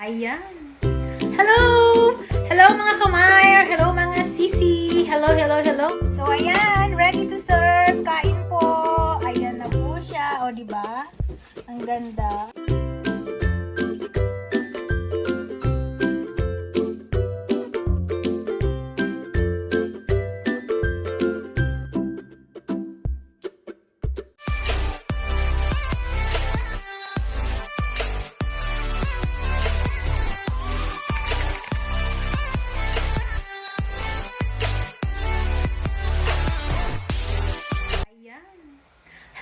Ayan. Hello! Hello mga kamayer! Hello mga sisi! Hello, hello, hello! So ayan, ready to serve. Kain po. Ayan na po siya. O, diba? Ang ganda.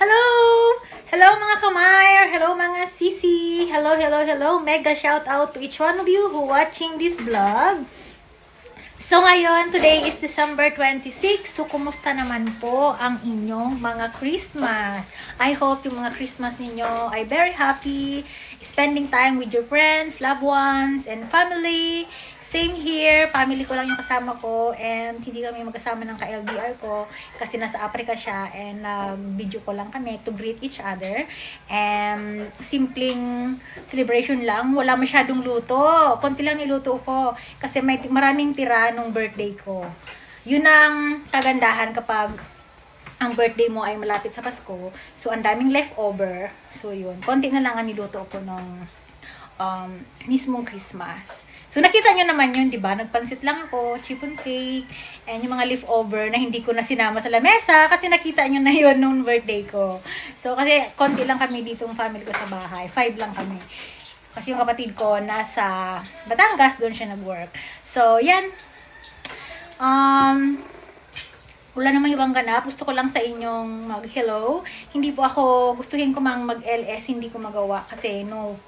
Hello! Hello mga kamayer! Hello mga sisi! Hello, hello, hello! Mega shout out to each one of you who watching this vlog. So ngayon, today is December 26. So kumusta naman po ang inyong mga Christmas? I hope yung mga Christmas ninyo ay very happy, spending time with your friends, loved ones, and family. Same here, family ko lang yung kasama ko and hindi kami magkasama ng ka-LDR ko kasi nasa Africa siya and nag-video ko lang kami to greet each other. And simpleng celebration lang, wala masyadong luto. Konti lang niluto ko kasi may maraming tira nung birthday ko. Yun ang kagandahan kapag ang birthday mo ay malapit sa Pasko. So, ang daming leftover. So, yun. Konti na lang ang niluto ko nung mismong Christmas. So, nakita nyo naman yun, di ba? Nagpansit lang ako, chiffon cake, and yung mga leftover na hindi ko na sinama sa lamesa kasi nakita nyo na yun nung birthday ko. So, kasi konti lang kami dito ng family ko sa bahay. 5 lang kami. Kasi yung kapatid ko nasa Batangas, doon siya nag-work. So, yan. Wala namang ibang ganap. Gusto ko lang sa inyong mag-hello. Hindi po ako, gustuhin ko mang mag-LS, hindi ko magawa kasi no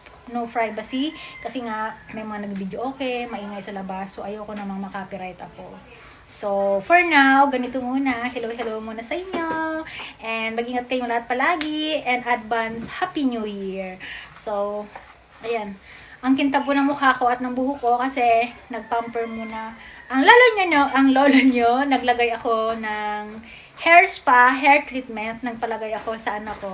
privacy. Kasi nga, may mga nag-video maingay sa labas. So, ayoko namang makopyright ako. So, for now, ganito muna. Hello, hello muna sa inyo. And mag-ingat kayong lahat palagi. And advance Happy New Year. So, ayan. Ang kintab po ng mukha ko at ng buhok ko kasi nag-pamper muna. Ang lolo nyo, naglagay ako ng hair spa, hair treatment. Nagpalagay ako sa anak ko.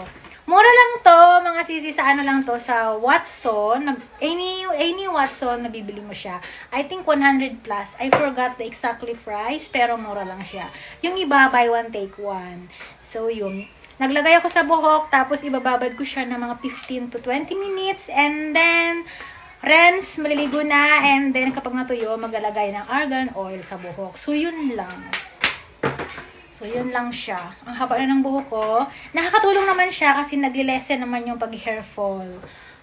Mura lang to, mga sisi, sa ano lang to, sa Watson. Any Watson, nabibili mo siya. I think 100 plus. I forgot the exactly price, pero mura lang siya. Yung iba, buy one, take one. So, yun. Naglagay ako sa buhok, tapos ibababad ko siya ng mga 15 to 20 minutes. And then, rinse, maliligo na. And then, kapag natuyo, maglalagay ng argan oil sa buhok. So, yun lang. So, yun lang siya. Ang haba na ng buhok ko. Nakakatulong naman siya kasi naglilesen naman yung pag-hair fall.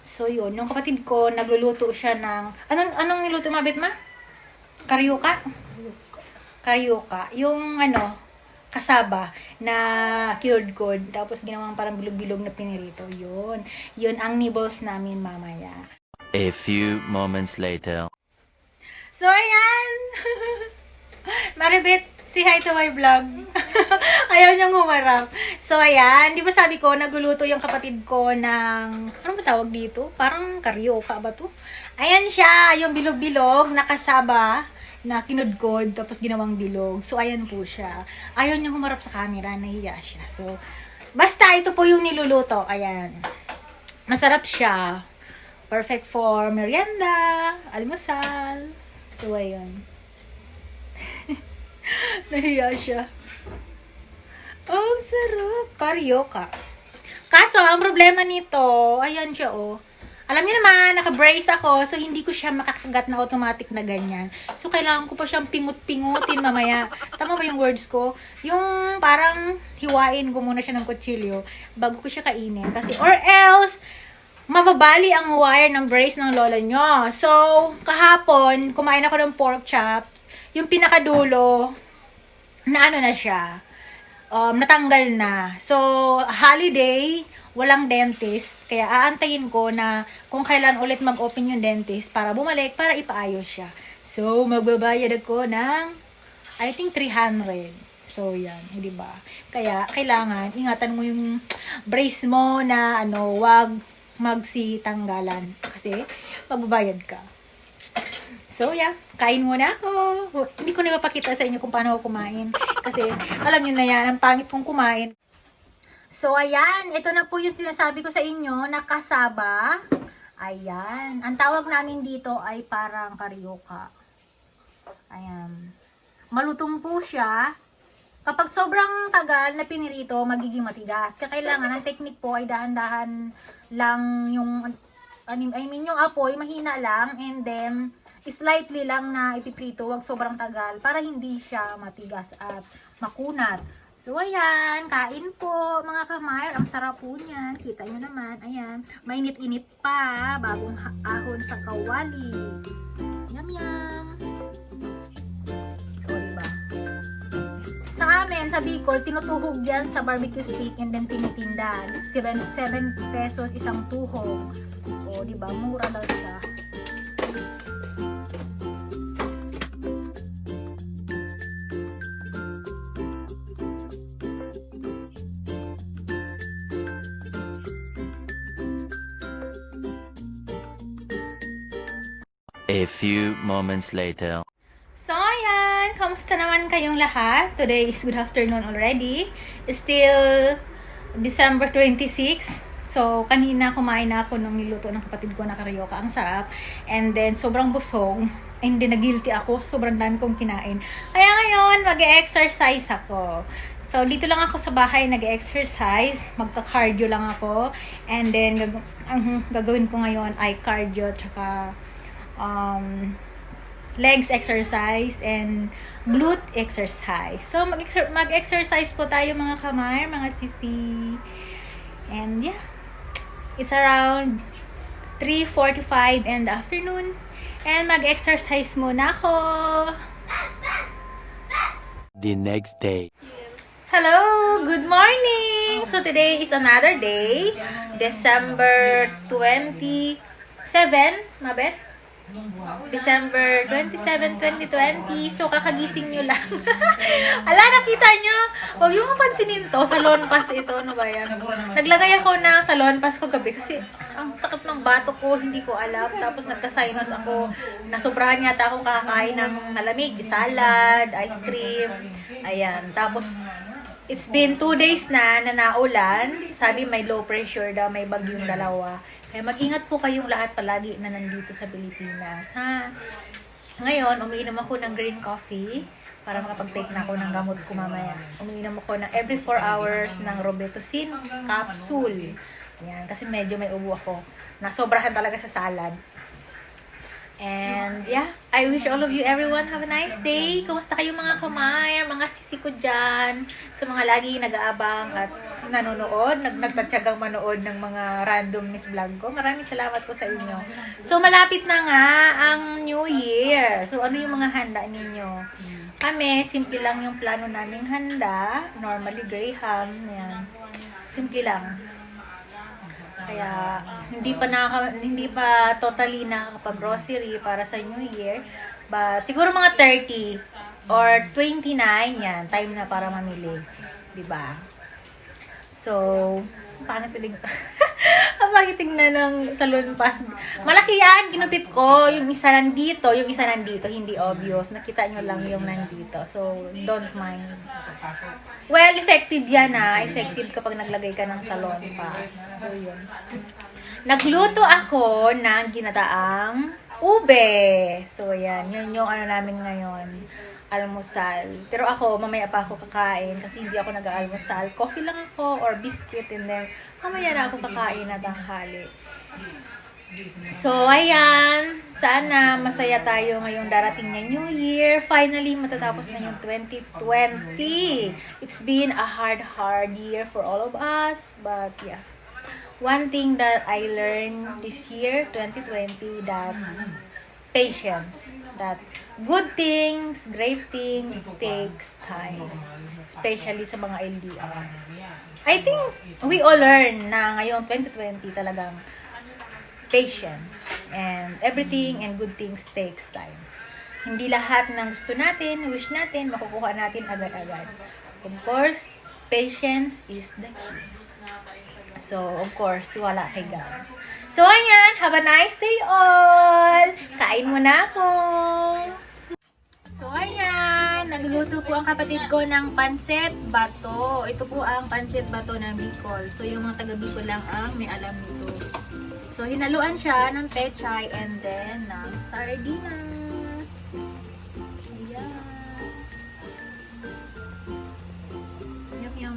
So, yun. Yung kapatid ko, nagluluto siya ng... Anong niluto, mabit ma? Karyoka? Karyoka. Yung, kasaba na cured good. Tapos, ginawang parang bilog-bilog na pinirito. Yun. Yun ang nibbles namin mamaya. A few moments later. So, ayan! Maribit, say hi to my vlog. Ayaw niyang humarap. So, ayan. Di ba sabi ko, nagluluto yung kapatid ko ng... Ano ba tawag dito? Parang karyoka ba to? Ayan siya. Yung bilog-bilog na kasaba na kinudkod tapos ginawang bilog. So, ayan po siya. Ayaw niyang humarap sa camera. Nahiya siya. So, basta ito po yung niluluto. Ayan. Masarap siya. Perfect for merienda, almusal. So, ayun. Nahiya siya. Oh, sarap. Karyoka. Kaso, ang problema nito, ayan siya, oh. Alam niyo naman, naka-brace ako, so hindi ko siya makakagat na automatic na ganyan. So, kailangan ko pa siyang pingut-pingutin mamaya. Tama ba yung words ko? Yung parang hiwain ko muna siya ng kutsilyo bago ko siya kainin. Kasi, or else, mababali ang wire ng brace ng lola nyo. So, kahapon, kumain ako ng pork chop. Yung pinakadulo, na na siya. Natanggal na. So, holiday, walang dentist. Kaya aantayin ko na kung kailan ulit mag-open yung dentist para bumalik, para ipaayos siya. So, magbabayad ako ng, I think, 300. So, yan. Di ba? Kaya, kailangan, ingatan mo yung brace mo na, wag magsitanggalan. Kasi, magbabayad ka. So, yeah. Kain muna ako. Hindi ko na mapakita sa inyo kung paano ako kumain. Kasi, alam niyo na yan, ang pangit kong kumain. So, ayan. Ito na po yung sinasabi ko sa inyo na kasaba. Ayan. Ang tawag namin dito ay parang karyoka. Ayan. Malutong po siya. Kapag sobrang tagal na pinirito, magiging matigas. Kailangan, ang technique po ay dahan-dahan lang yung, yung apoy, mahina lang, and then, slightly lang na ipiprito, wag sobrang tagal, para hindi siya matigas at makunat. So, ayan, kain po, mga kamayar. Ang sarap po niyan. Kita nyo naman, ayan. Mainit-init pa, bagong ahon sa kawali. Yum, yum. O, diba? Sa amin, sa Bicol, tinutuhog yan sa barbecue stick and then tinitinda. 7 pesos isang tuhog. O, diba? Mura lang siya. A few moments later. So, ayan. Kamusta naman kayong lahat? Today is good afternoon already. It's still December 26. So, kanina kumain na ako nung niluto ng kapatid ko na karyoka. Ang sarap. And then, sobrang busog. And then, nag-guilty ako. Sobrang dami kong kinain. Kaya ngayon, mag-exercise ako. So, dito lang ako sa bahay nag-exercise. Magka-cardio lang ako. And then, ang gagawin ko ngayon ay cardio tsaka legs exercise and glute exercise. So, mag-exercise po tayo mga kamay, mga sisi. And yeah, it's around 3:45 in the afternoon. And mag-exercise muna ako. The next day. Hello! Good morning! So, today is another day. December 27, mabet? December 27, 2020. So, kakagising nyo lang. Ala, nakita nyo? Huwag yung mapansinin to. Salon pass ito. Ano ba yan? Naglagay ako ng salon pass ko gabi kasi ang sakit ng bato ko. Hindi ko alam. Tapos nagka-sinus ako. Nasobrahan yata akong kakakain ng malamig. Salad, ice cream. Ayan. Tapos, it's been 2 days na naulan. Sabi may low pressure daw. May bagyong dalawa. Kaya mag-ingat po kayong lahat palagi na nandito sa Pilipinas, ha? Ngayon, umiinom ako ng green coffee para makapag-take na ako ng gamot ko mamaya. Umiinom ako ng every 4 hours ng Robitussin capsule. Yan, kasi medyo may ubo ako. Nasobrahan talaga sa salad. And yeah, I wish all of you, everyone, have a nice day. Kumusta kayo mga kamay, mga sisi ko dyan, sa mga lagi nag-aabang at nanonood, nagtatsagang manood ng mga randomness vlog ko. Maraming salamat po sa inyo. So, malapit na nga ang New Year. So, ano yung mga handa ninyo? Kami, simple lang yung plano naming handa. Normally, Graham. Yan. Simple lang. Kaya hindi pa totally nakakapag-grocery para sa New Year. But siguro mga 30 or 29 yan, time na para mamili, 'di ba? So, pangit ang pangit tingnan ng salon pass. Malaki yan, ginupit ko. Yung isa nandito, hindi obvious. Nakita nyo lang yung nandito. So, don't mind. Well, effective yan Effective kapag naglagay ka ng salon pass. So, yun. Nagluto ako ng ginataang ube. So, yan. Yun yung ano namin ngayon. Almusal. Pero ako, mamaya pa ako kakain kasi hindi ako nag-aalmusal. Coffee lang ako or biscuit and then mamaya na ako kakain na tanghali. So, ayan. Sana masaya tayo ngayong darating na New Year. Finally, matatapos na yung 2020. It's been a hard year for all of us. But, yeah. One thing that I learned this year, 2020, that patience. That good things, great things takes time. Especially sa mga LDR. I think we all learn na ngayong 2020 talagang patience. And everything and good things takes time. Hindi lahat ng gusto natin, wish natin, makukuha natin agad-agad. Of course, patience is the key. So, of course, tiwala kay God. So, ayan. Have a nice day all! Kain muna ako! So, ayan. Nagluto po ang kapatid ko ng pansit bato. Ito po ang pansit bato ng Bicol. So, yung mga taga Bicol lang ang may alam nito. So, hinaluan siya ng pechay and then ng sardinas. Ayan. Yum, yum.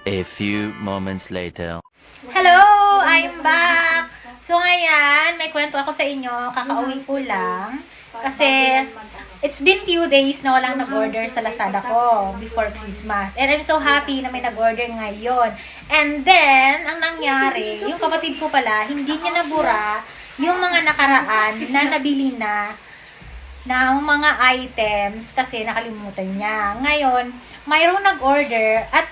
A few moments later. Hello! I'm back! So ngayon, may kwento ako sa inyo. Kakauwi ko lang. Kasi, it's been few days na walang nag-order sa Lazada ko before Christmas. And I'm so happy na may nag-order ngayon. And then, ang nangyari, yung kapatid ko pala, hindi niya nabura yung mga nakaraan na nabili na ng mga items kasi nakalimutan niya. Ngayon, mayroong nag-order at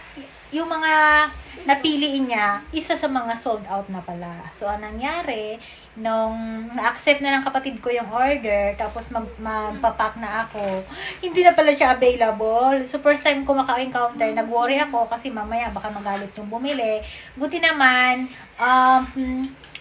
yung mga napiliin niya, isa sa mga sold out na pala. So, ang nangyari, nung na-accept na ng kapatid ko yung order, tapos magpapack na ako, hindi na pala siya available. So, first time ko maka-encounter, nag-worry ako kasi mamaya baka magalit yung bumili. Buti naman,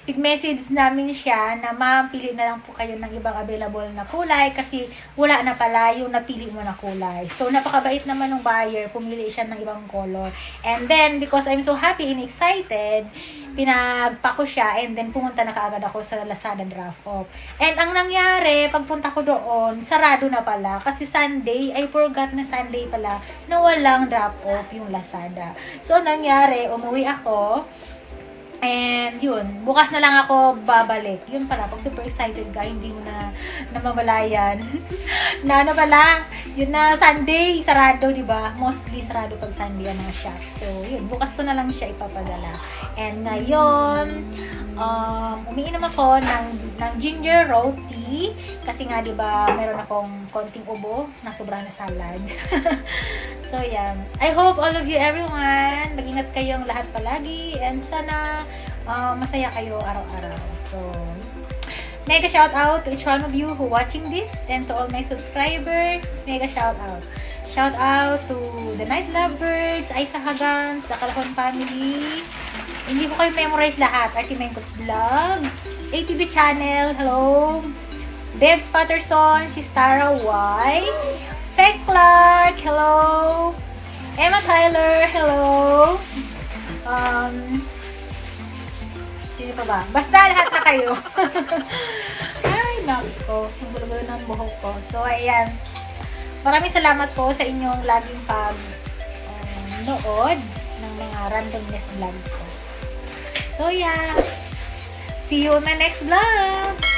pig-message namin siya na mapili na lang po kayo ng ibang available na kulay kasi wala na pala yung napili mo na kulay. So, napakabait naman ng buyer, pumili siya ng ibang color. And then, because I'm so happy and excited, pinagpa ko siya and then pumunta na kaagad ako sa Lazada drop off. And ang nangyari, pagpunta ko doon, sarado na pala kasi Sunday, I forgot na Sunday pala na walang drop off yung Lazada. So, nangyari, umuwi ako. And yun, bukas na lang ako babalik. Yun pala, pag super excited ka, hindi mo na namamalayan. na ano pala, yun na Sunday, sarado, di ba? Mostly sarado pag Sunday ang mga shop. So, yun, bukas ko na lang siya ipapadala. And ngayon, umiinom ako ng ginger root tea. Kasi nga, di ba, meron akong konting ubo na sobrang na salad. So, yan. I hope all of you, everyone, mag-ingat kayong lahat palagi. And sana, masaya kayo araw-araw. So, mega shout out to each one of you who watching this and to all my subscribers. Mega shout out. Shout out to the Night Lovebirds, Aisa Hagans, the Calahon family. Hindi ko kayo memorize lahat. Artie Mencos Vlog, ATV Channel, hello. Bebs Patterson, si Stara Y, Fake Clark, hello. Emma Tyler, hello. Sino pa ba? Basta lahat na kayo. Ay, nako. Ang gulo-gulo ng buhok ko. So, ayan. Maraming salamat po sa inyong laging pag-nood ng mga randomness vlog ko. So, yeah. See you on my next vlog.